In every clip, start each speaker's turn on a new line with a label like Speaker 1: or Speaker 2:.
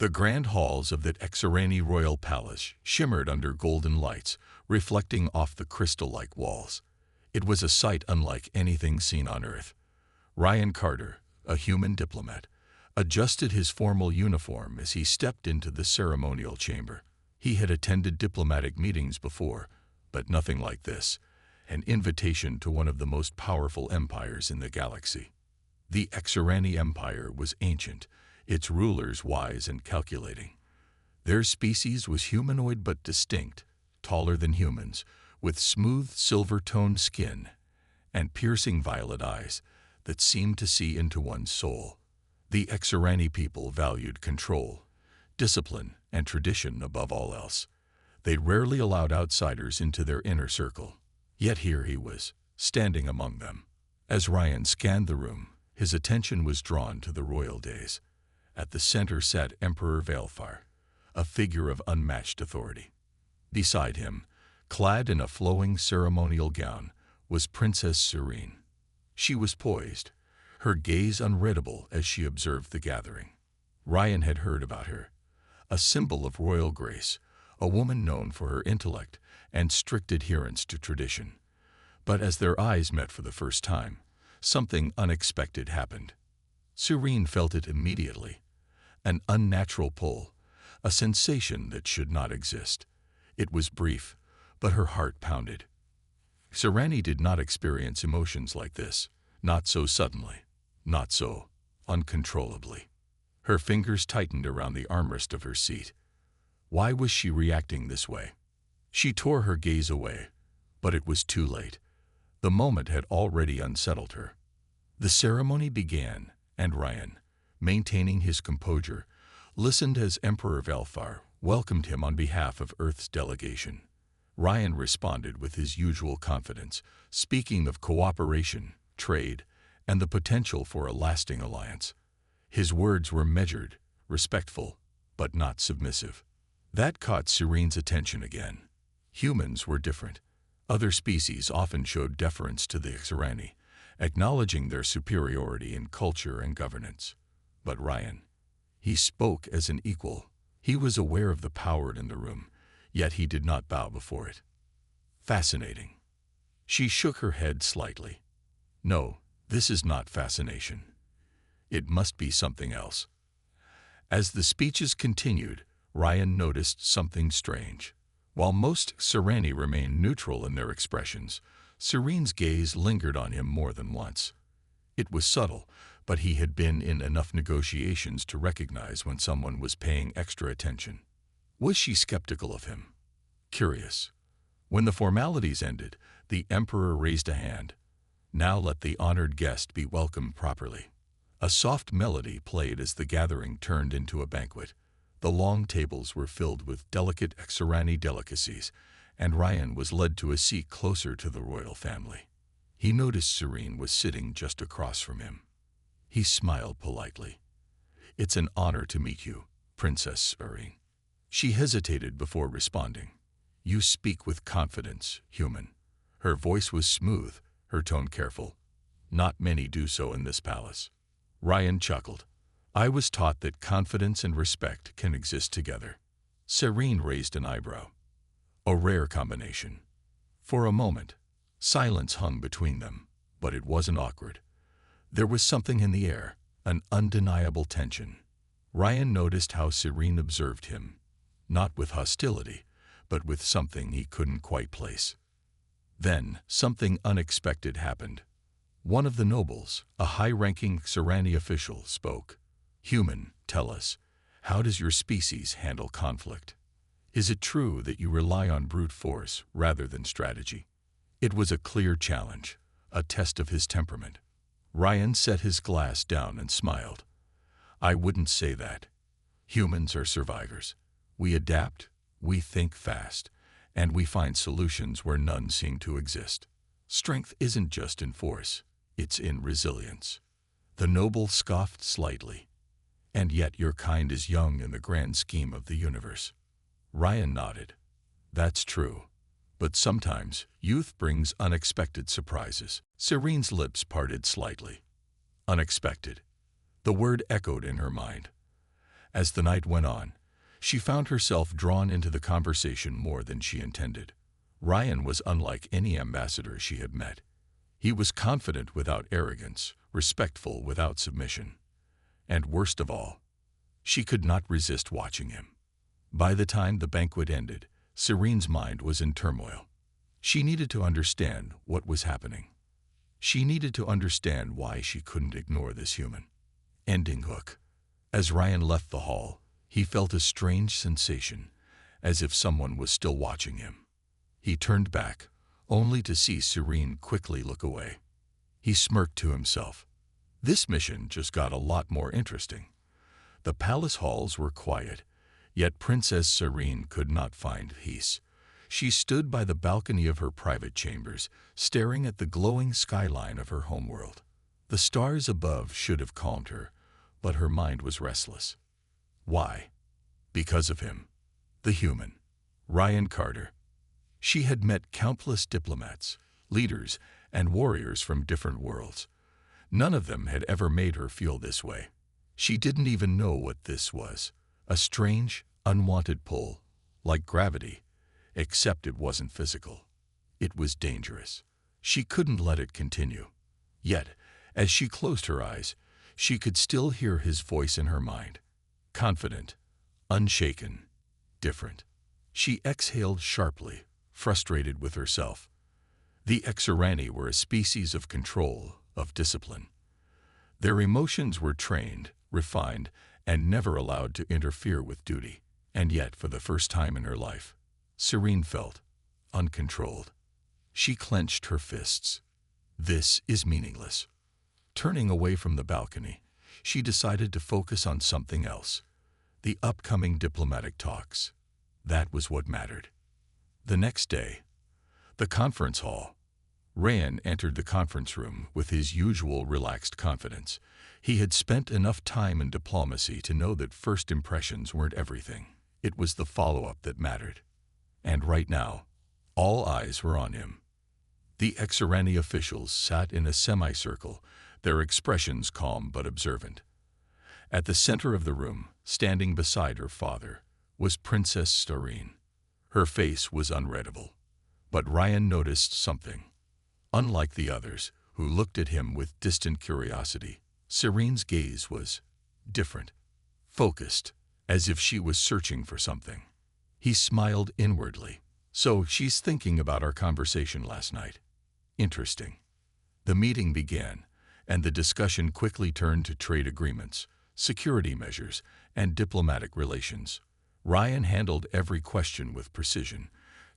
Speaker 1: The grand halls of the Exarani royal palace shimmered under golden lights, reflecting off the crystal-like walls. It was a sight unlike anything seen on Earth. Ryan Carter, a human diplomat, adjusted his formal uniform as he stepped into the ceremonial chamber. He had attended diplomatic meetings before, but nothing like this, an invitation to one of the most powerful empires in the galaxy. The Exarani Empire was ancient, its rulers wise and calculating. Their species was humanoid but distinct, taller than humans, with smooth silver-toned skin and piercing violet eyes that seemed to see into one's soul. The Exarani people valued control, discipline, and tradition above all else. They rarely allowed outsiders into their inner circle. Yet here he was, standing among them. As Ryan scanned the room, his attention was drawn to the royal dais. At the center sat Emperor Valfar, a figure of unmatched authority. Beside him, clad in a flowing ceremonial gown, was Princess Serene. She was poised, her gaze unreadable as she observed the gathering. Ryan had heard about her, a symbol of royal grace, a woman known for her intellect and strict adherence to tradition. But as their eyes met for the first time, something unexpected happened. Serene felt it immediately, an unnatural pull, a sensation that should not exist. It was brief, but her heart pounded. Serene did not experience emotions like this, not so suddenly, not so uncontrollably. Her fingers tightened around the armrest of her seat. Why was she reacting this way? She tore her gaze away, but it was too late. The moment had already unsettled her. The ceremony began, and Ryan, maintaining his composure, listened as Emperor Valfar welcomed him on behalf of Earth's delegation. Ryan responded with his usual confidence, speaking of cooperation, trade, and the potential for a lasting alliance. His words were measured, respectful, but not submissive. That caught Serene's attention again. Humans were different. Other species often showed deference to the Exarani, acknowledging their superiority in culture and governance. But Ryan, he spoke as an equal. He was aware of the power in the room, yet he did not bow before it. Fascinating. She shook her head slightly. No, this is not fascination. It must be something else. As the speeches continued, Ryan noticed something strange. While most Exarani remained neutral in their expressions, Serene's gaze lingered on him more than once. It was subtle, but he had been in enough negotiations to recognize when someone was paying extra attention. Was she skeptical of him? Curious. When the formalities ended, the emperor raised a hand. Now let the honored guest be welcomed properly. A soft melody played as the gathering turned into a banquet. The long tables were filled with delicate Exarani delicacies, and Ryan was led to a seat closer to the royal family. He noticed Serene was sitting just across from him. He smiled politely. "It's an honor to meet you, Princess Serene." She hesitated before responding. "You speak with confidence, human." Her voice was smooth, her tone careful. Not many do so in this palace. Ryan chuckled. "I was taught that confidence and respect can exist together." Serene raised an eyebrow. A rare combination. For a moment, silence hung between them, but it wasn't awkward. There was something in the air, an undeniable tension. Ryan noticed how Serene observed him, not with hostility, but with something he couldn't quite place. Then, something unexpected happened. One of the nobles, a high-ranking Exarani official, spoke. "Human, tell us, how does your species handle conflict? Is it true that you rely on brute force rather than strategy?" It was a clear challenge, a test of his temperament. Ryan set his glass down and smiled. "I wouldn't say that. Humans are survivors. We adapt, we think fast, and we find solutions where none seem to exist. Strength isn't just in force, it's in resilience." The noble scoffed slightly. "And yet your kind is young in the grand scheme of the universe." Ryan nodded. "That's true. But sometimes youth brings unexpected surprises." Serene's lips parted slightly. Unexpected. The word echoed in her mind. As the night went on, she found herself drawn into the conversation more than she intended. Ryan was unlike any ambassador she had met. He was confident without arrogance, respectful without submission. And worst of all, she could not resist watching him. By the time the banquet ended, Serene's mind was in turmoil. She needed to understand what was happening. She needed to understand why she couldn't ignore this human. Ending hook. As Ryan left the hall, he felt a strange sensation, as if someone was still watching him. He turned back, only to see Serene quickly look away. He smirked to himself. This mission just got a lot more interesting. The palace halls were quiet, yet Princess Serene could not find peace. She stood by the balcony of her private chambers, staring at the glowing skyline of her homeworld. The stars above should have calmed her, but her mind was restless. Why? Because of him. The human. Ryan Carter. She had met countless diplomats, leaders, and warriors from different worlds. None of them had ever made her feel this way. She didn't even know what this was. A strange, unwanted pull, like gravity, except it wasn't physical. It was dangerous. She couldn't let it continue. Yet, as she closed her eyes, she could still hear his voice in her mind. Confident, unshaken, different. She exhaled sharply, frustrated with herself. The Exorani were a species of control, of discipline. Their emotions were trained, refined, and never allowed to interfere with duty. And yet, for the first time in her life, Serene felt uncontrolled. She clenched her fists. This is meaningless. Turning away from the balcony, she decided to focus on something else. The upcoming diplomatic talks. That was what mattered. The next day, the conference hall. Ryan entered the conference room with his usual relaxed confidence. He had spent enough time in diplomacy to know that first impressions weren't everything. It was the follow-up that mattered. And right now, all eyes were on him. The Exorani officials sat in a semicircle, their expressions calm but observant. At the center of the room, standing beside her father, was Princess Serene. Her face was unreadable. But Ryan noticed something. Unlike the others, who looked at him with distant curiosity, Serene's gaze was different, focused, as if she was searching for something. He smiled inwardly. So she's thinking about our conversation last night. Interesting. The meeting began, and the discussion quickly turned to trade agreements, security measures, and diplomatic relations. Ryan handled every question with precision,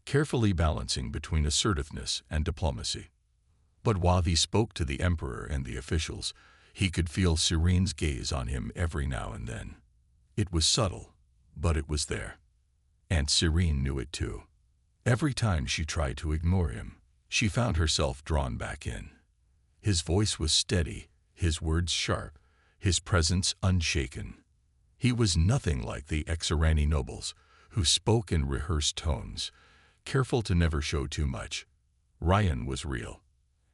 Speaker 1: carefully balancing between assertiveness and diplomacy. But while he spoke to the emperor and the officials, he could feel Serene's gaze on him every now and then. It was subtle, but it was there. And Serene knew it too. Every time she tried to ignore him, she found herself drawn back in. His voice was steady, his words sharp, his presence unshaken. He was nothing like the Exorani nobles, who spoke in rehearsed tones, careful to never show too much. Ryan was real,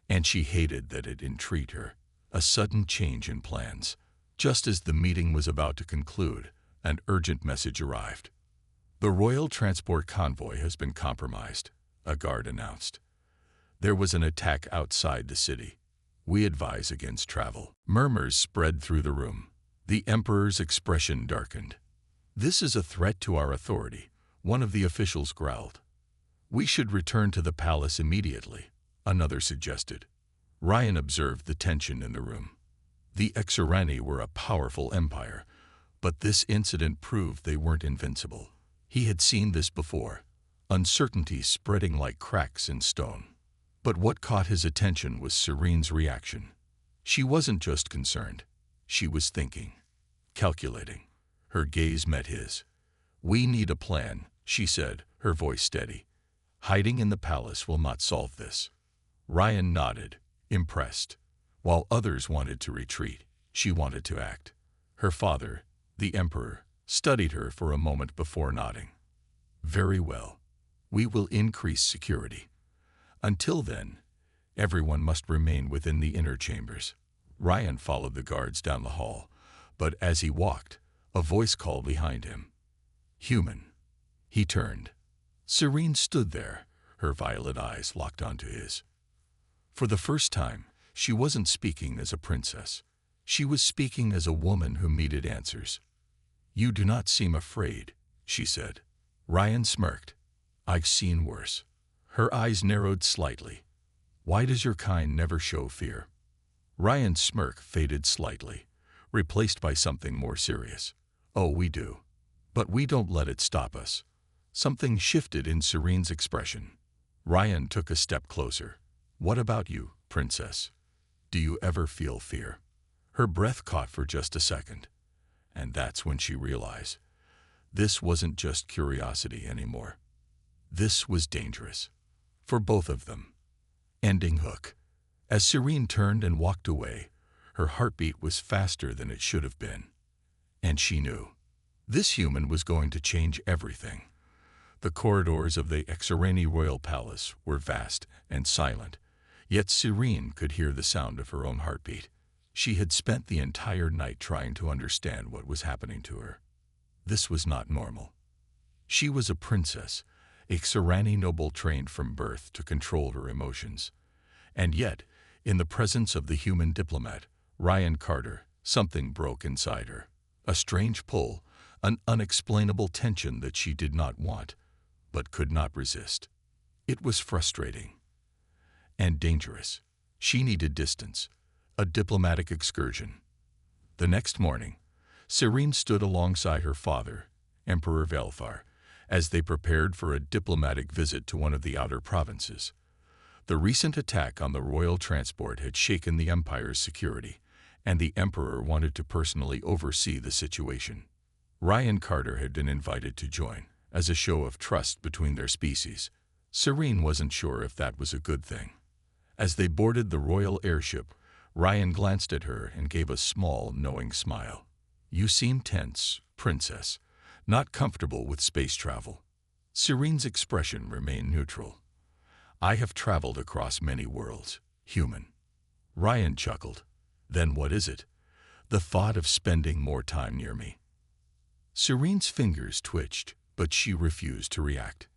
Speaker 1: and she hated that it intrigued her. A sudden change in plans. Just as the meeting was about to conclude, an urgent message arrived. The royal transport convoy has been compromised, a guard announced. There was an attack outside the city. We advise against travel. Murmurs spread through the room. The emperor's expression darkened. This is a threat to our authority, one of the officials growled. We should return to the palace immediately, another suggested. Ryan observed the tension in the room. The Exorani were a powerful empire, but this incident proved they weren't invincible. He had seen this before, uncertainty spreading like cracks in stone. But what caught his attention was Serene's reaction. She wasn't just concerned. She was thinking, calculating. Her gaze met his. We need a plan, she said, her voice steady. Hiding in the palace will not solve this. Ryan nodded, impressed. While others wanted to retreat, she wanted to act. Her father, the emperor, studied her for a moment before nodding. Very well. We will increase security. Until then, everyone must remain within the inner chambers. Ryan followed the guards down the hall, but as he walked, A voice called behind him. "Human." He turned. Serene stood there, her violet eyes locked onto his. For the first time, she wasn't speaking as a princess. She was speaking as a woman who needed answers. "You do not seem afraid," she said. Ryan smirked. "I've seen worse." Her eyes narrowed slightly. "Why does your kind never show fear?" Ryan's smirk faded slightly, replaced by something more serious. "Oh, we do. But we don't let it stop us." Something shifted in Serene's expression. Ryan took a step closer. "What about you, princess? Do you ever feel fear?" Her breath caught for just a second. And that's when she realized this wasn't just curiosity anymore. This was dangerous. For both of them. Ending hook. As Serene turned and walked away, her heartbeat was faster than it should have been. And she knew. This human was going to change everything. The corridors of the HFY royal palace were vast and silent, yet Serene could hear the sound of her own heartbeat. She had spent the entire night trying to understand what was happening to her. This was not normal. She was a princess, a HFY noble trained from birth to control her emotions. And yet, in the presence of the human diplomat, Ryan Carter, something broke inside her. A strange pull, an unexplainable tension that she did not want, but could not resist. It was frustrating and dangerous. She needed distance, a diplomatic excursion. The next morning, Serene stood alongside her father, Emperor Velfar, as they prepared for a diplomatic visit to one of the outer provinces. The recent attack on the royal transport had shaken the empire's security, and the emperor wanted to personally oversee the situation. Ryan Carter had been invited to join, as a show of trust between their species. Serene wasn't sure if that was a good thing. As they boarded the royal airship, Ryan glanced at her and gave a small, knowing smile. "You seem tense, princess, not comfortable with space travel." Serene's expression remained neutral. "I have traveled across many worlds, human." Ryan chuckled. "Then what is it?" "The thought of spending more time near me." Serene's fingers twitched, but she refused to react.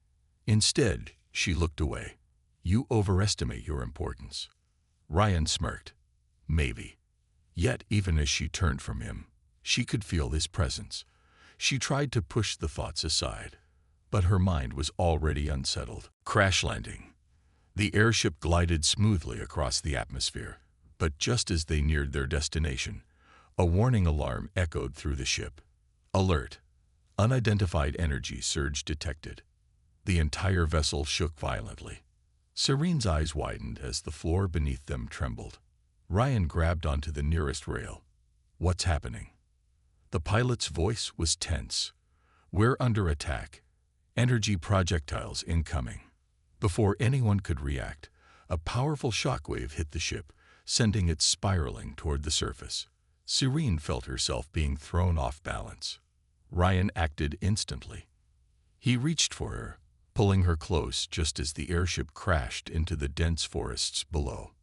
Speaker 1: Instead, she looked away. "You overestimate your importance." Ryan smirked. "Maybe." Yet, even as she turned from him, she could feel his presence. She tried to push the thoughts aside, but her mind was already unsettled. Crash landing. The airship glided smoothly across the atmosphere, but just as they neared their destination, a warning alarm echoed through the ship. "Alert! Unidentified energy surge detected." The entire vessel shook violently. Serene's eyes widened as the floor beneath them trembled. Ryan grabbed onto the nearest rail. "What's happening?" The pilot's voice was tense. "We're under attack. Energy projectiles incoming." Before anyone could react, a powerful shockwave hit the ship, sending it spiraling toward the surface. Serene felt herself being thrown off balance. Ryan acted instantly. He reached for her, pulling her close just as the airship crashed into the dense forests below.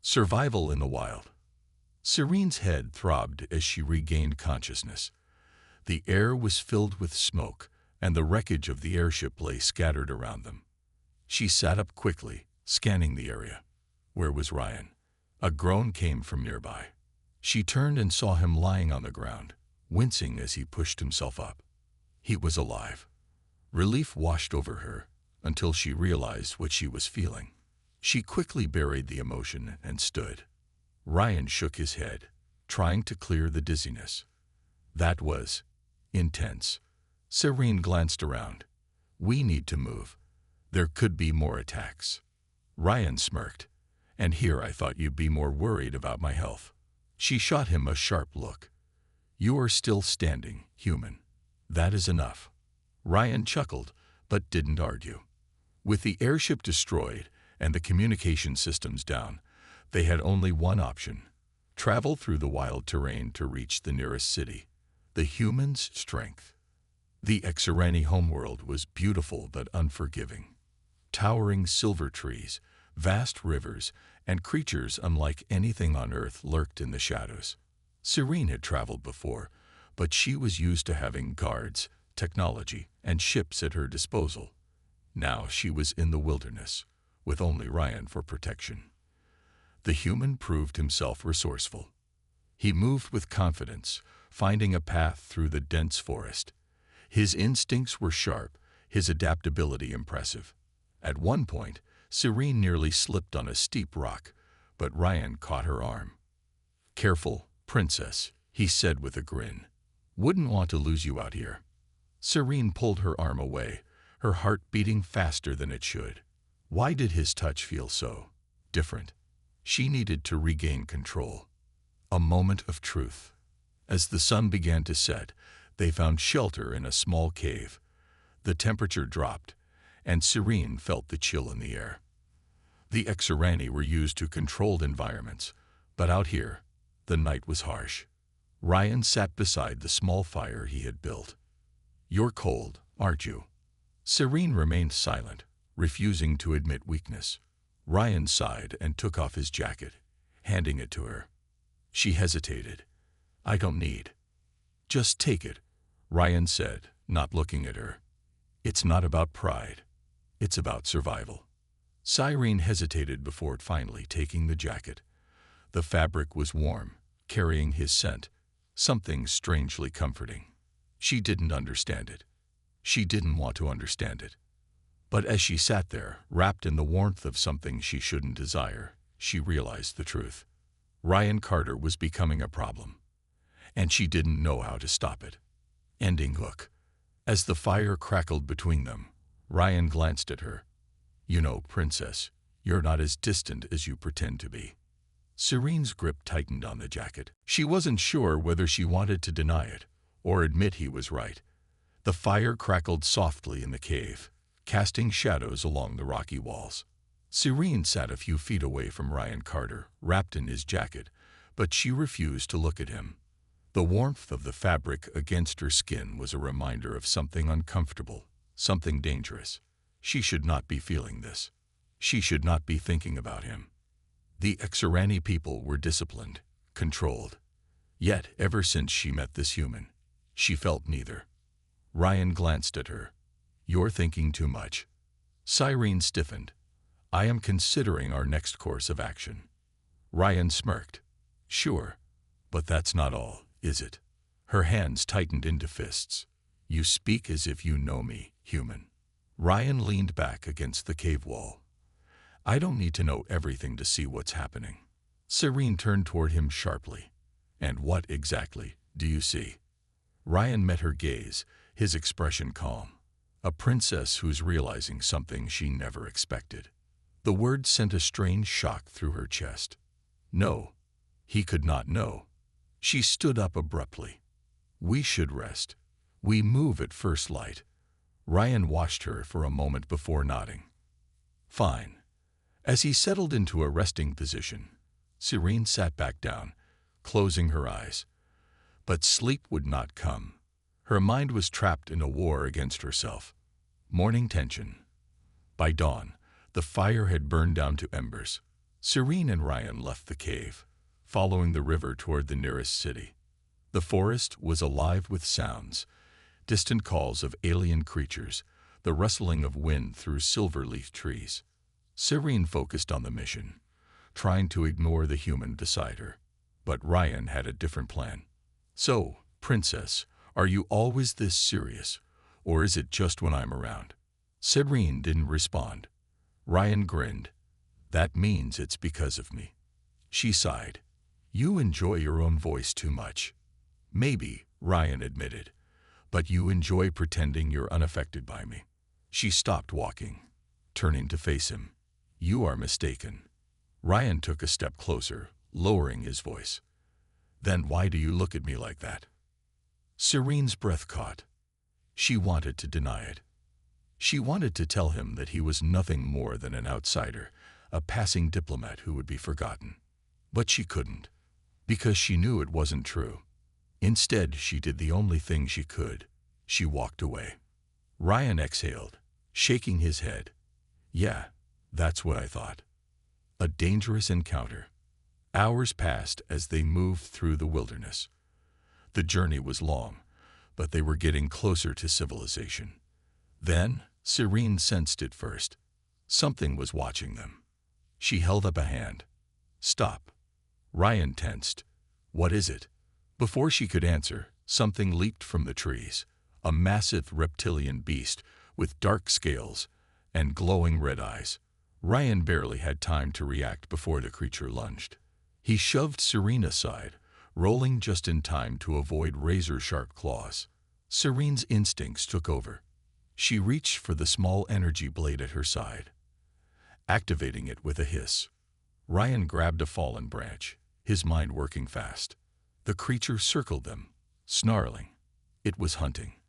Speaker 1: Survival in the wild. Serene's head throbbed as she regained consciousness. The air was filled with smoke, and the wreckage of the airship lay scattered around them. She sat up quickly, scanning the area. Where was Ryan? A groan came from nearby. She turned and saw him lying on the ground, wincing as he pushed himself up. He was alive. Relief washed over her until she realized what she was feeling. She quickly buried the emotion and stood. Ryan shook his head, trying to clear the dizziness. That was intense. Serene glanced around. "We need to move. There could be more attacks." Ryan smirked. "And here I thought you'd be more worried about my health." She shot him a sharp look. "You are still standing, human. That is enough." Ryan chuckled, but didn't argue. With the airship destroyed and the communication systems down, they had only one option: travel through the wild terrain to reach the nearest city. The human's strength. The HFY homeworld was beautiful but unforgiving. Towering silver trees, vast rivers, and creatures unlike anything on Earth lurked in the shadows. Serene had traveled before, but she was used to having guards, technology, and ships at her disposal. Now she was in the wilderness, with only Ryan for protection. The human proved himself resourceful. He moved with confidence, finding a path through the dense forest. His instincts were sharp, his adaptability impressive. At one point, Serene nearly slipped on a steep rock, but Ryan caught her arm. "Careful, princess," he said with a grin. "Wouldn't want to lose you out here." Serene pulled her arm away, her heart beating faster than it should. Why did his touch feel so different? She needed to regain control. A moment of truth. As the sun began to set, they found shelter in a small cave. The temperature dropped, and Serene felt the chill in the air. The Exorani were used to controlled environments, but out here, the night was harsh. Ryan sat beside the small fire he had built. "You're cold, aren't you?" Serene remained silent, refusing to admit weakness. Ryan sighed and took off his jacket, handing it to her. She hesitated. "I don't need." "Just take it," Ryan said, not looking at her. "It's not about pride. It's about survival." Serene hesitated before finally taking the jacket. The fabric was warm, carrying his scent, something strangely comforting. She didn't understand it. She didn't want to understand it. But as she sat there, wrapped in the warmth of something she shouldn't desire, she realized the truth. Ryan Carter was becoming a problem, and she didn't know how to stop it. Ending hook. As the fire crackled between them, Ryan glanced at her. "You know, princess, you're not as distant as you pretend to be." Serene's grip tightened on the jacket. She wasn't sure whether she wanted to deny it or admit he was right. The fire crackled softly in the cave, casting shadows along the rocky walls. Serene sat a few feet away from Ryan Carter, wrapped in his jacket, but she refused to look at him. The warmth of the fabric against her skin was a reminder of something uncomfortable, something dangerous. She should not be feeling this. She should not be thinking about him. The Exorani people were disciplined, controlled. Yet, ever since she met this human, she felt neither. Ryan glanced at her. "You're thinking too much." Serene stiffened. "I am considering our next course of action." Ryan smirked. "Sure, but that's not all, is it?" Her hands tightened into fists. "You speak as if you know me, human." Ryan leaned back against the cave wall. "I don't need to know everything to see what's happening." Serene turned toward him sharply. "And what exactly do you see?" Ryan met her gaze, his expression calm. A princess who's realizing something she never expected. The word sent a strange shock through her chest. No, he could not know. She stood up abruptly. "We should rest. We move at first light." Ryan watched her for a moment before nodding. "Fine." As he settled into a resting position, Serene sat back down, closing her eyes. But sleep would not come. Her mind was trapped in a war against herself. Morning tension. By dawn, the fire had burned down to embers. Serene and Ryan left the cave, following the river toward the nearest city. The forest was alive with sounds, distant calls of alien creatures, the rustling of wind through silver-leaf trees. Serene focused on the mission, trying to ignore the human beside her. But Ryan had a different plan. "So, princess, are you always this serious, or is it just when I'm around?" Serene didn't respond. Ryan grinned. "That means it's because of me." She sighed. "You enjoy your own voice too much." "Maybe," Ryan admitted, "but you enjoy pretending you're unaffected by me." She stopped walking, turning to face him. "You are mistaken." Ryan took a step closer, lowering his voice. "Then why do you look at me like that?" Serene's breath caught. She wanted to deny it. She wanted to tell him that he was nothing more than an outsider, a passing diplomat who would be forgotten. But she couldn't, because she knew it wasn't true. Instead, she did the only thing she could. She walked away. Ryan exhaled, shaking his head. "Yeah, that's what I thought." A dangerous encounter. Hours passed as they moved through the wilderness. The journey was long, but they were getting closer to civilization. Then, Serene sensed it first. Something was watching them. She held up a hand. "Stop." Ryan tensed. "What is it?" Before she could answer, something leaped from the trees. A massive reptilian beast with dark scales and glowing red eyes. Ryan barely had time to react before the creature lunged. He shoved Serene aside, rolling just in time to avoid razor-sharp claws. Serene's instincts took over. She reached for the small energy blade at her side, activating it with a hiss. Ryan grabbed a fallen branch, his mind working fast. The creature circled them, snarling. It was hunting.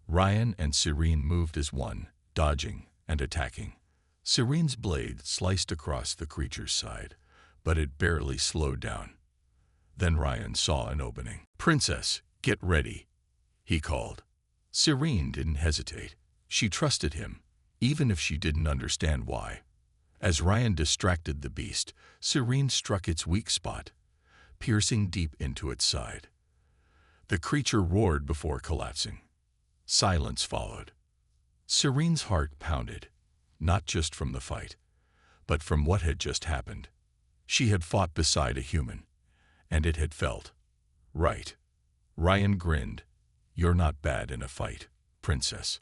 Speaker 1: Ryan and Serene moved as one, dodging and attacking. Serene's blade sliced across the creature's side, but it barely slowed down. Then Ryan saw an opening. "Princess, get ready," he called. Serene didn't hesitate. She trusted him, even if she didn't understand why. As Ryan distracted the beast, Serene struck its weak spot, piercing deep into its side. The creature roared before collapsing. Silence followed. Serene's heart pounded, not just from the fight, but from what had just happened. She had fought beside a human, and it had felt right. Ryan grinned. "You're not bad in a fight, princess."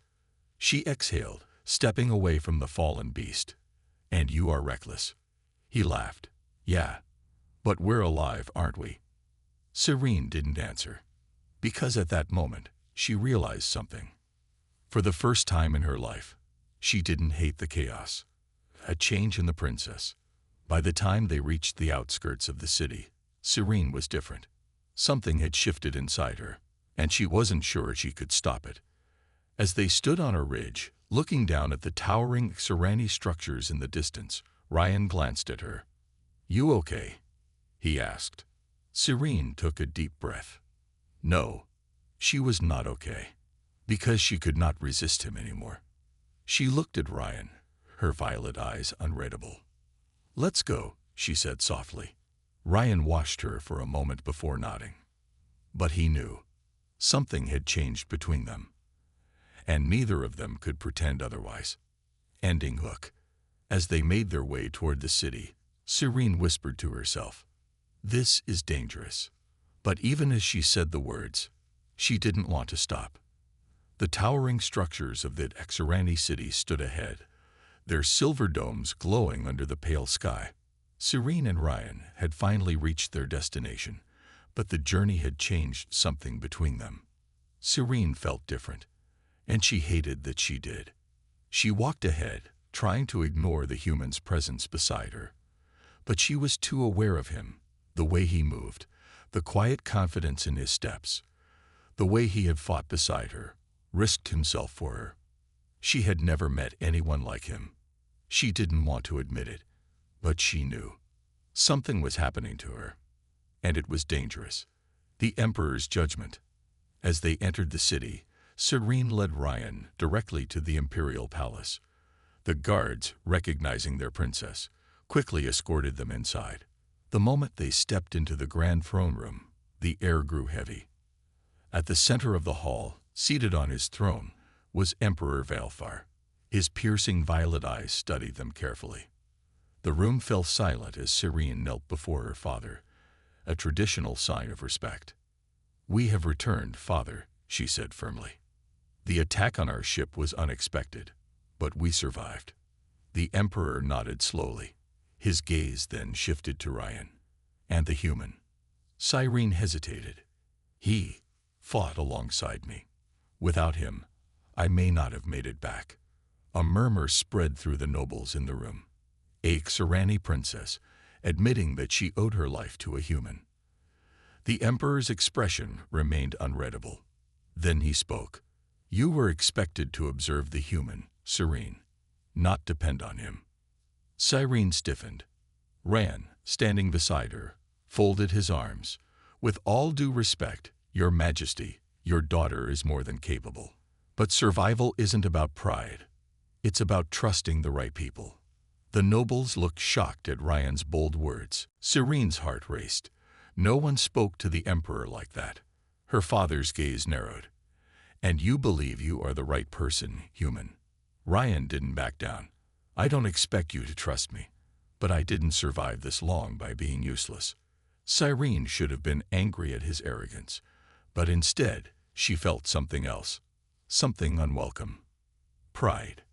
Speaker 1: She exhaled, stepping away from the fallen beast. "And you are reckless." He laughed. "Yeah, but we're alive, aren't we?" Serene didn't answer, because at that moment, she realized something. For the first time in her life, she didn't hate the chaos. A change in the princess. By the time they reached the outskirts of the city, Serene was different. Something had shifted inside her, and she wasn't sure she could stop it. As they stood on a ridge, looking down at the towering Scifi structures in the distance, Ryan glanced at her. "You okay?" he asked. Serene took a deep breath. No, she was not okay, because she could not resist him anymore. She looked at Ryan, her violet eyes unreadable. "Let's go," she said softly. Ryan watched her for a moment before nodding. But he knew. Something had changed between them, and neither of them could pretend otherwise. Ending hook. As they made their way toward the city, Serene whispered to herself, "This is dangerous." But even as she said the words, she didn't want to stop. The towering structures of the Scifi city stood ahead, their silver domes glowing under the pale sky. Serene and Ryan had finally reached their destination, but the journey had changed something between them. Serene felt different, and she hated that she did. She walked ahead, trying to ignore the human's presence beside her. But she was too aware of him, the way he moved, the quiet confidence in his steps, the way he had fought beside her, risked himself for her. She had never met anyone like him. She didn't want to admit it, but she knew. Something was happening to her, and it was dangerous. The Emperor's judgment. As they entered the city, Serene led Ryan directly to the imperial palace. The guards, recognizing their princess, quickly escorted them inside. The moment they stepped into the grand throne room, the air grew heavy. At the center of the hall, seated on his throne, was Emperor Valfar. His piercing violet eyes studied them carefully. The room fell silent as Serene knelt before her father, a traditional sign of respect. "We have returned, father," she said firmly. "The attack on our ship was unexpected, but we survived." The Emperor nodded slowly. His gaze then shifted to Ryan. "And the human?" Serene hesitated. "He fought alongside me. Without him, I may not have made it back." A murmur spread through the nobles in the room. A Scifi princess, admitting that she owed her life to a human. The Emperor's expression remained unreadable. Then he spoke. "You were expected to observe the human, Serene, not depend on him." Serene stiffened. Ryan, standing beside her, folded his arms. "With all due respect, Your Majesty, your daughter is more than capable. But survival isn't about pride. It's about trusting the right people." The nobles looked shocked at Ryan's bold words. Serene's heart raced. No one spoke to the Emperor like that. Her father's gaze narrowed. And you believe you are the right person, human. Ryan didn't back down. I don't expect you to trust me, but I didn't survive this long by being useless. Cyrene should have been angry at his arrogance, but instead, she felt something else, something unwelcome. Pride.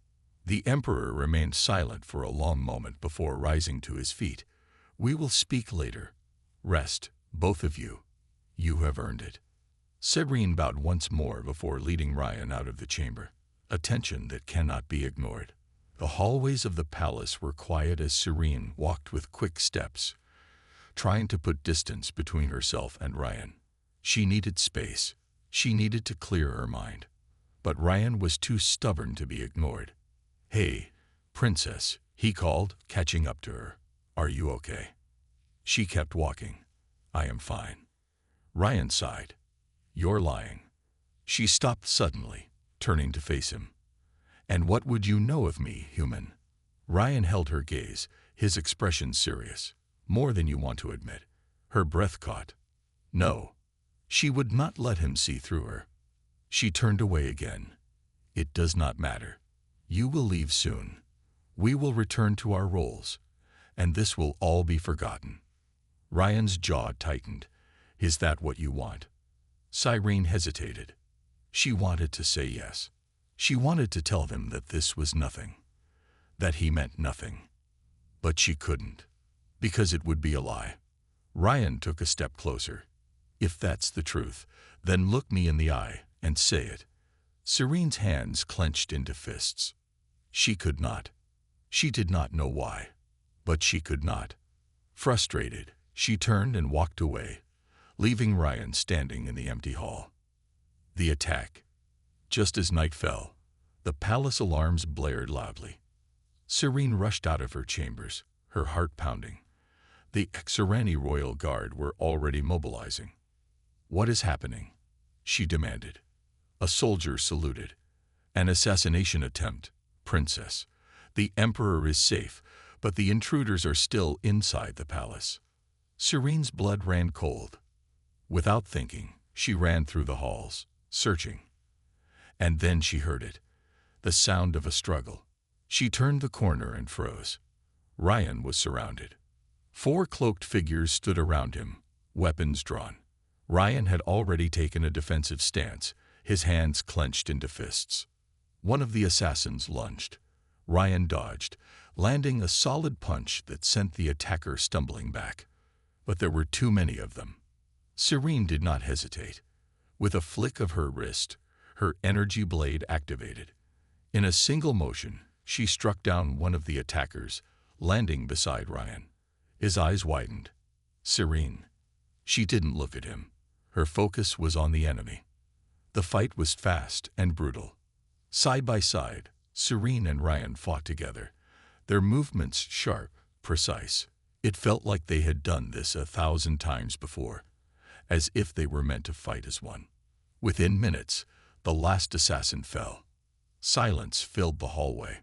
Speaker 1: The Emperor remained silent for a long moment before rising to his feet. We will speak later. Rest, both of you. You have earned it. Cyrene bowed once more before leading Ryan out of the chamber, a tension that cannot be ignored. The hallways of the palace were quiet as Cyrene walked with quick steps, trying to put distance between herself and Ryan. She needed space. She needed to clear her mind. But Ryan was too stubborn to be ignored. Hey, princess, he called, catching up to her. Are you okay? She kept walking. I am fine. Ryan sighed. You're lying. She stopped suddenly, turning to face him. And what would you know of me, human? Ryan held her gaze, his expression serious. More than you want to admit. Her breath caught. No. She would not let him see through her. She turned away again. It does not matter. You will leave soon. We will return to our roles, and this will all be forgotten. Ryan's jaw tightened. Is that what you want? Cyrene hesitated. She wanted to say yes. She wanted to tell him that this was nothing, that he meant nothing. But she couldn't, because it would be a lie. Ryan took a step closer. If that's the truth, then look me in the eye and say it. Cyrene's hands clenched into fists. She could not. She did not know why, but she could not. Frustrated, she turned and walked away, leaving Ryan standing in the empty hall. The attack. Just as night fell, the palace alarms blared loudly. Cyrene rushed out of her chambers, her heart pounding. The HFY royal guard were already mobilizing. What is happening? She demanded. A soldier saluted. An assassination attempt, princess. The emperor is safe, but the intruders are still inside the palace. Cyrene's blood ran cold. Without thinking, she ran through the halls, searching. And then she heard it, the sound of a struggle. She turned the corner and froze. Ryan was surrounded. 4 cloaked figures stood around him, weapons drawn. Ryan had already taken a defensive stance, his hands clenched into fists. One of the assassins lunged. Ryan dodged, landing a solid punch that sent the attacker stumbling back. But there were too many of them. Cyrene did not hesitate. With a flick of her wrist, her energy blade activated. In a single motion, she struck down one of the attackers, landing beside Ryan. His eyes widened. Cyrene. She didn't look at him. Her focus was on the enemy. The fight was fast and brutal. Side by side, Cyrene and Ryan fought together, their movements sharp, precise. It felt like they had done this 1,000 times before, as if they were meant to fight as one. Within minutes, the last assassin fell. Silence filled the hallway.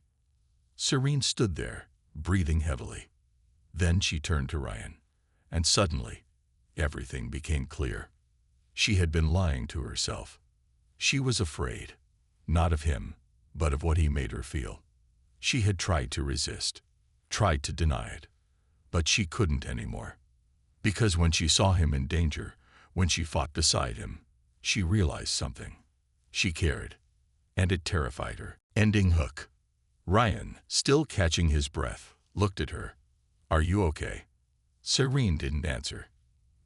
Speaker 1: Cyrene stood there, breathing heavily. Then she turned to Ryan, and suddenly, everything became clear. She had been lying to herself. She was afraid, not of him, but of what he made her feel. She had tried to resist, tried to deny it, but she couldn't anymore. Because when she saw him in danger, when she fought beside him, she realized something. She cared, and it terrified her. Ending hook. Ryan, still catching his breath, looked at her. Are you okay? Cyrene didn't answer.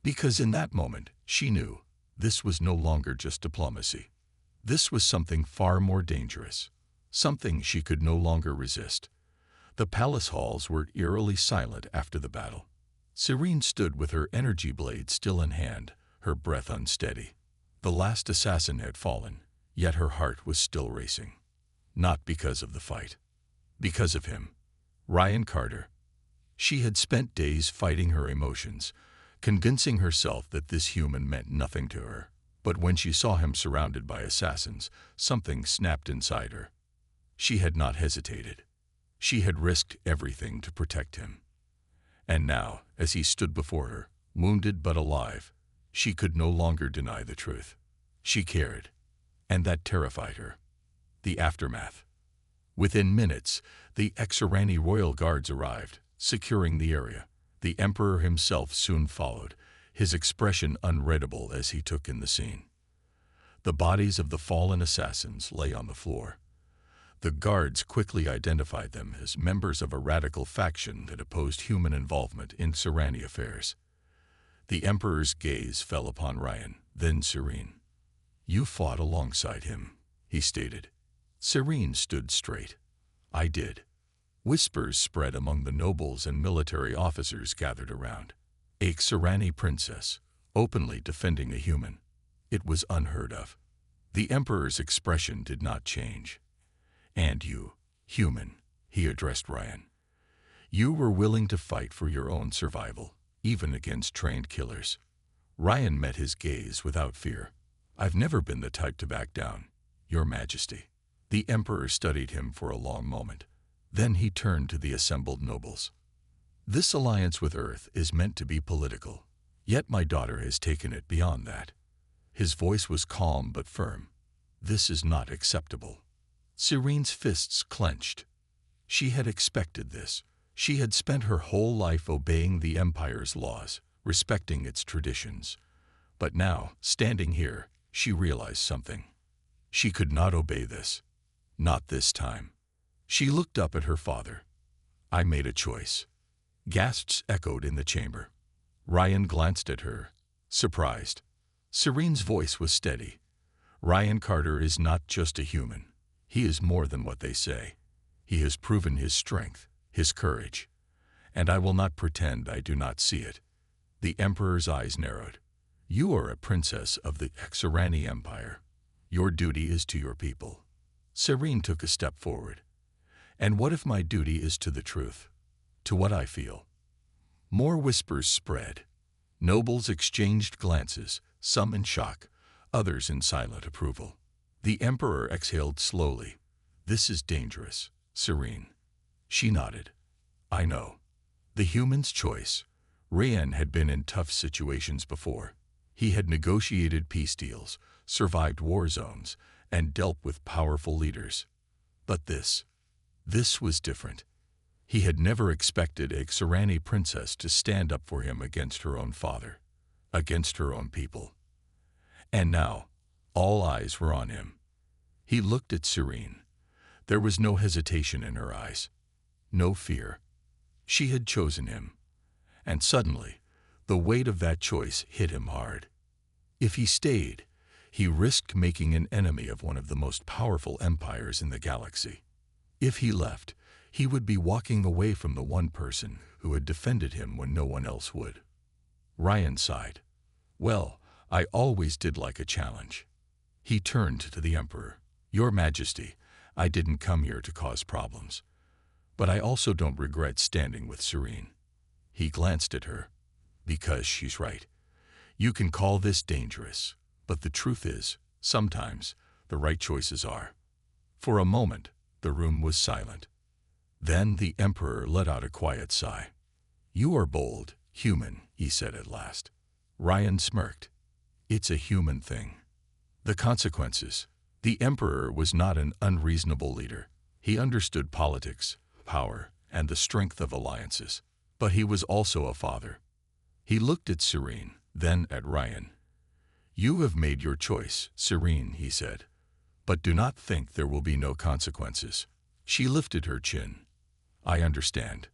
Speaker 1: Because in that moment, she knew this was no longer just diplomacy. This was something far more dangerous, something she could no longer resist. The palace halls were eerily silent after the battle. Cyrene stood with her energy blade still in hand, her breath unsteady. The last assassin had fallen, yet her heart was still racing. Not because of the fight. Because of him. Ryan Carter. She had spent days fighting her emotions, convincing herself that this human meant nothing to her. But when she saw him surrounded by assassins, something snapped inside her. She had not hesitated. She had risked everything to protect him. And now, as he stood before her, wounded but alive, she could no longer deny the truth. She cared, and that terrified her. The aftermath. Within minutes, the Exarani royal guards arrived, securing the area. The emperor himself soon followed, his expression unreadable as he took in the scene. The bodies of the fallen assassins lay on the floor. The guards quickly identified them as members of a radical faction that opposed human involvement in Sirani affairs. The emperor's gaze fell upon Ryan, then Serene. "You fought alongside him," he stated. Serene stood straight. "I did." Whispers spread among the nobles and military officers gathered around. A Sirani princess, openly defending a human. It was unheard of. The emperor's expression did not change. "And you, human," he addressed Ryan. "You were willing to fight for your own survival, even against trained killers." Ryan met his gaze without fear. "I've never been the type to back down, Your Majesty." The emperor studied him for a long moment. Then he turned to the assembled nobles. "This alliance with Earth is meant to be political, yet my daughter has taken it beyond that." His voice was calm but firm. "This is not acceptable." Serene's fists clenched. She had expected this. She had spent her whole life obeying the Empire's laws, respecting its traditions. But now, standing here, she realized something. She could not obey this. Not this time. She looked up at her father. "I made a choice." Gasps echoed in the chamber. Ryan glanced at her, surprised. Serene's voice was steady. "Ryan Carter is not just a human. He is more than what they say. He has proven his strength, his courage. And I will not pretend I do not see it." The emperor's eyes narrowed. "You are a princess of the Exarani Empire. Your duty is to your people." Serene took a step forward. "And what if my duty is to the truth? To what I feel?" More whispers spread. Nobles exchanged glances, some in shock, others in silent approval. The emperor exhaled slowly. "This is dangerous, Serene." She nodded. "I know." The human's choice. Ryan had been in tough situations before. He had negotiated peace deals, survived war zones, and dealt with powerful leaders. But this was different. He had never expected a Xarani princess to stand up for him against her own father, against her own people. And now, all eyes were on him. He looked at Serene. There was no hesitation in her eyes, no fear. She had chosen him. And suddenly, the weight of that choice hit him hard. If he stayed, he risked making an enemy of one of the most powerful empires in the galaxy. If he left, he would be walking away from the one person who had defended him when no one else would. Ryan sighed. "Well, I always did like a challenge." He turned to the emperor. "Your Majesty, I didn't come here to cause problems. But I also don't regret standing with Serene." He glanced at her. "Because she's right. You can call this dangerous, but the truth is, sometimes, the right choices are." For a moment, the room was silent. Then the emperor let out a quiet sigh. "You are bold, human," he said at last. Ryan smirked. "It's a human thing." The consequences. The emperor was not an unreasonable leader. He understood politics, power, and the strength of alliances. But he was also a father. He looked at Serene, then at Ryan. "You have made your choice, Serene," he said. "But do not think there will be no consequences." She lifted her chin. "I understand."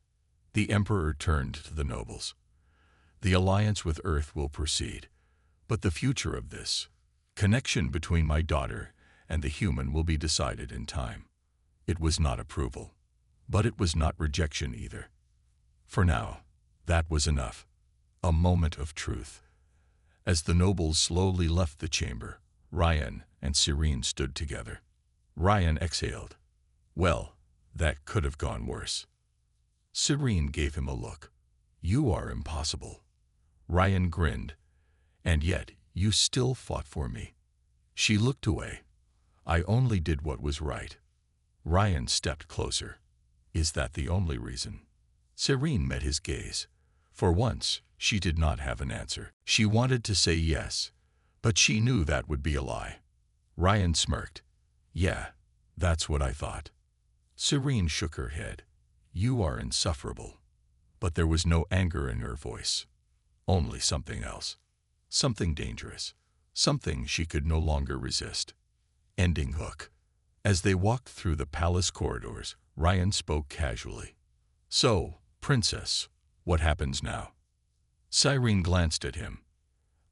Speaker 1: The emperor turned to the nobles. "The alliance with Earth will proceed, but the future of this connection between my daughter and the human will be decided in time." It was not approval, but it was not rejection either. For now, that was enough. A moment of truth. As the nobles slowly left the chamber, Ryan and Serene stood together. Ryan exhaled. "Well, that could have gone worse." Serene gave him a look. "You are impossible." Ryan grinned. "And yet, you still fought for me." She looked away. "I only did what was right." Ryan stepped closer. "Is that the only reason?" Serene met his gaze. For once, she did not have an answer. She wanted to say yes, But she knew that would be a lie. Ryan smirked. Yeah, that's what I thought. Serene shook her head. You are insufferable. But there was no anger in her voice. Only something else. Something dangerous. Something she could no longer resist. Ending hook. As they walked through the palace corridors, Ryan spoke casually. So, Princess, what happens now? Cyrene glanced at him.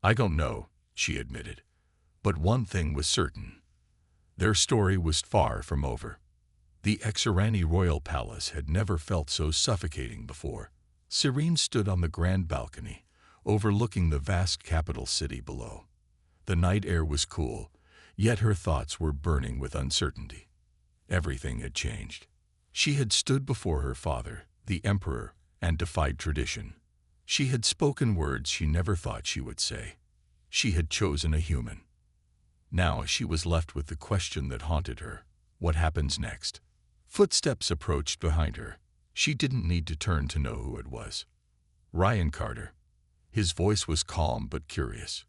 Speaker 1: I don't know, she admitted. But one thing was certain. Their story was far from over. The Exarani royal palace had never felt so suffocating before. Serene stood on the grand balcony, overlooking the vast capital city below. The night air was cool, yet her thoughts were burning with uncertainty. Everything had changed. She had stood before her father, the emperor, and defied tradition. She had spoken words she never thought she would say. She had chosen a human. Now she was left with the question that haunted her. What happens next? Footsteps approached behind her. She didn't need to turn to know who it was. Ryan Carter. His voice was calm but curious.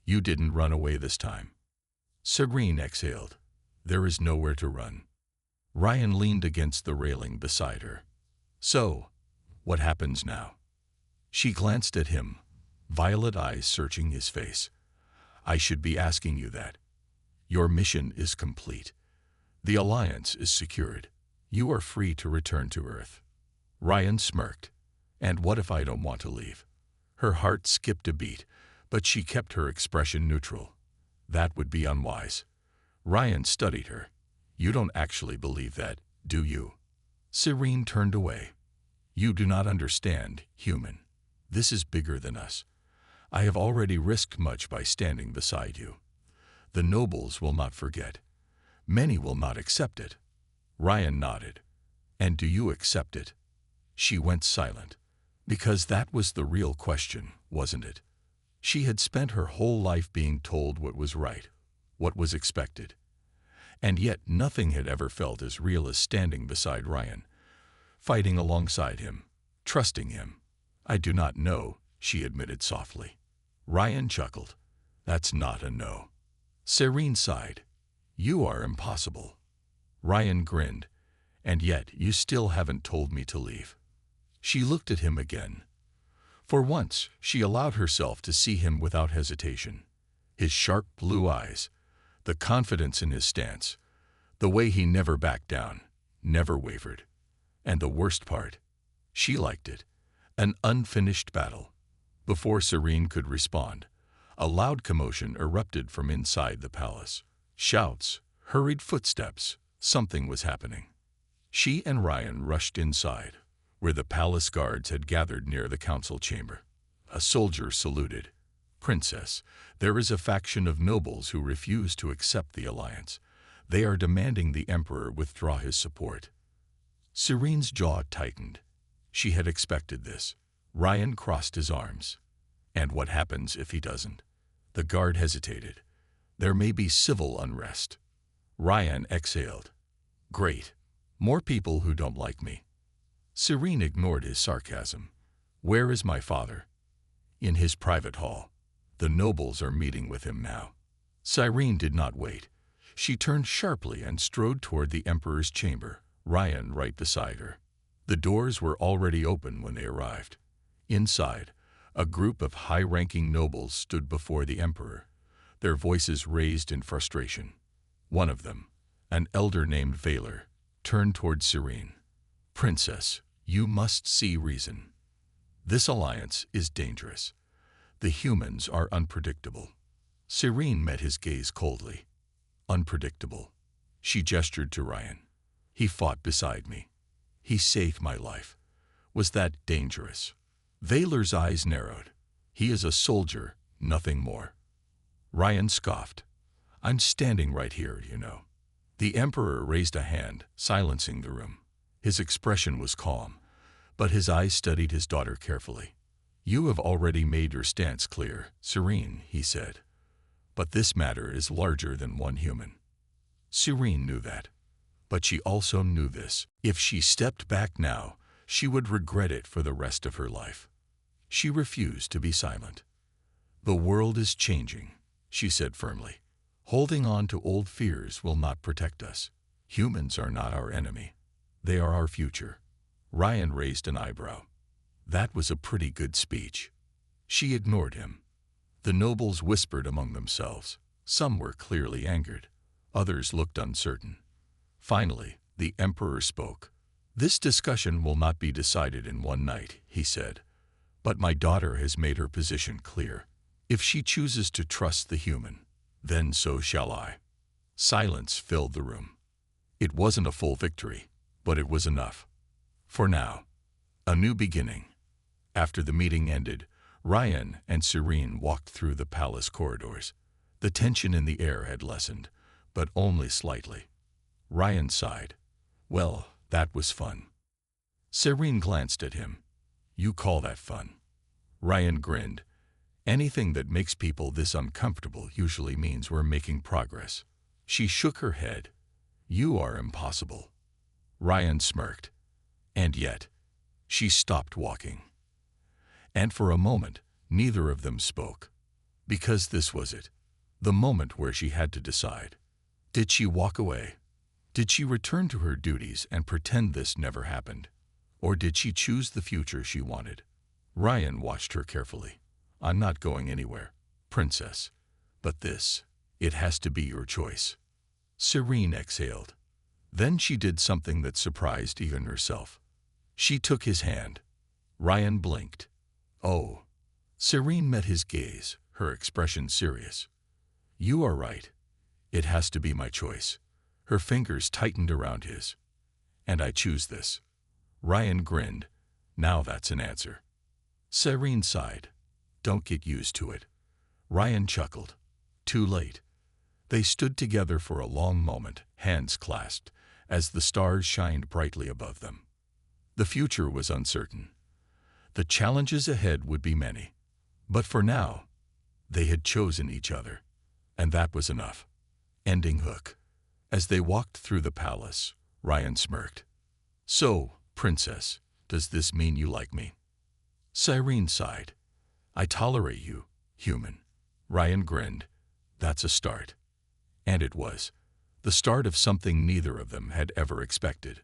Speaker 1: You didn't run away this time. Serene exhaled. There is nowhere to run. Ryan leaned against the railing beside her. So, what happens now? She glanced at him, violet eyes searching his face. I should be asking you that. Your mission is complete. The alliance is secured. You are free to return to Earth. Ryan smirked. And what if I don't want to leave? Her heart skipped a beat, but she kept her expression neutral. That would be unwise. Ryan studied her. You don't actually believe that, do you? Serene turned away. You do not understand, human. This is bigger than us. I have already risked much by standing beside you. The nobles will not forget. Many will not accept it. Ryan nodded. And do you accept it? She went silent. Because that was the real question, wasn't it? She had spent her whole life being told what was right, what was expected. And yet nothing had ever felt as real as standing beside Ryan, fighting alongside him, trusting him. I do not know, she admitted softly. Ryan chuckled. That's not a no. Serene sighed. You are impossible. Ryan grinned. And yet you still haven't told me to leave. She looked at him again. For once, she allowed herself to see him without hesitation. His sharp blue eyes, the confidence in his stance, the way he never backed down, never wavered. And the worst part, she liked it. An unfinished battle. Before Serene could respond, a loud commotion erupted from inside the palace. Shouts, hurried footsteps, something was happening. She and Ryan rushed inside, where the palace guards had gathered near the council chamber. A soldier saluted. Princess, there is a faction of nobles who refuse to accept the alliance. They are demanding the emperor withdraw his support. Serene's jaw tightened. She had expected this. Ryan crossed his arms. And what happens if he doesn't? The guard hesitated. There may be civil unrest. Ryan exhaled. Great. More people who don't like me. Serene ignored his sarcasm. Where is my father? In his private hall. The nobles are meeting with him now. Serene did not wait. She turned sharply and strode toward the emperor's chamber, Ryan right beside her. The doors were already open when they arrived. Inside, a group of high-ranking nobles stood before the emperor, their voices raised in frustration. One of them, an elder named Valor, turned toward Serene. Princess, you must see reason. This alliance is dangerous. The humans are unpredictable. Serene met his gaze coldly. Unpredictable. She gestured to Ryan. He fought beside me. He saved my life. Was that dangerous? Valor's eyes narrowed. He is a soldier, nothing more. Ryan scoffed. I'm standing right here, you know. The emperor raised a hand, silencing the room. His expression was calm, but his eyes studied his daughter carefully. You have already made your stance clear, Serene, he said. But this matter is larger than one human. Serene knew that. But she also knew this. If she stepped back now, she would regret it for the rest of her life. She refused to be silent. The world is changing. she said firmly. Holding on to old fears will not protect us. Humans are not our enemy. They are our future. Ryan raised an eyebrow. That was a pretty good speech. She ignored him. The nobles whispered among themselves. Some were clearly angered. Others looked uncertain. Finally, the emperor spoke. This discussion will not be decided in one night, he said. But my daughter has made her position clear. If she chooses to trust the human, then so shall I. Silence filled the room. It wasn't a full victory, but it was enough. For now, a new beginning. After the meeting ended, Ryan and Serene walked through the palace corridors. The tension in the air had lessened, but only slightly. Ryan sighed. Well, that was fun. Serene glanced at him. You call that fun? Ryan grinned. Anything that makes people this uncomfortable usually means we're making progress. She shook her head. You are impossible. Ryan smirked. And yet, she stopped walking. And for a moment, neither of them spoke. Because this was it. The moment where she had to decide. Did she walk away? Did she return to her duties and pretend this never happened? Or did she choose the future she wanted? Ryan watched her carefully. I'm not going anywhere, princess. But this, it has to be your choice. Serene exhaled. Then she did something that surprised even herself. She took his hand. Ryan blinked. Oh. Serene met his gaze, her expression serious. You are right. It has to be my choice. Her fingers tightened around his. And I choose this. Ryan grinned. Now that's an answer. Serene sighed. Don't get used to it. Ryan chuckled. Too late. They stood together for a long moment, hands clasped, as the stars shined brightly above them. The future was uncertain. The challenges ahead would be many. But for now, they had chosen each other. And that was enough. Ending hook. As they walked through the palace, Ryan smirked. So, princess, does this mean you like me? Serene sighed. I tolerate you, human. Ryan grinned. That's a start. And it was. The start of something neither of them had ever expected.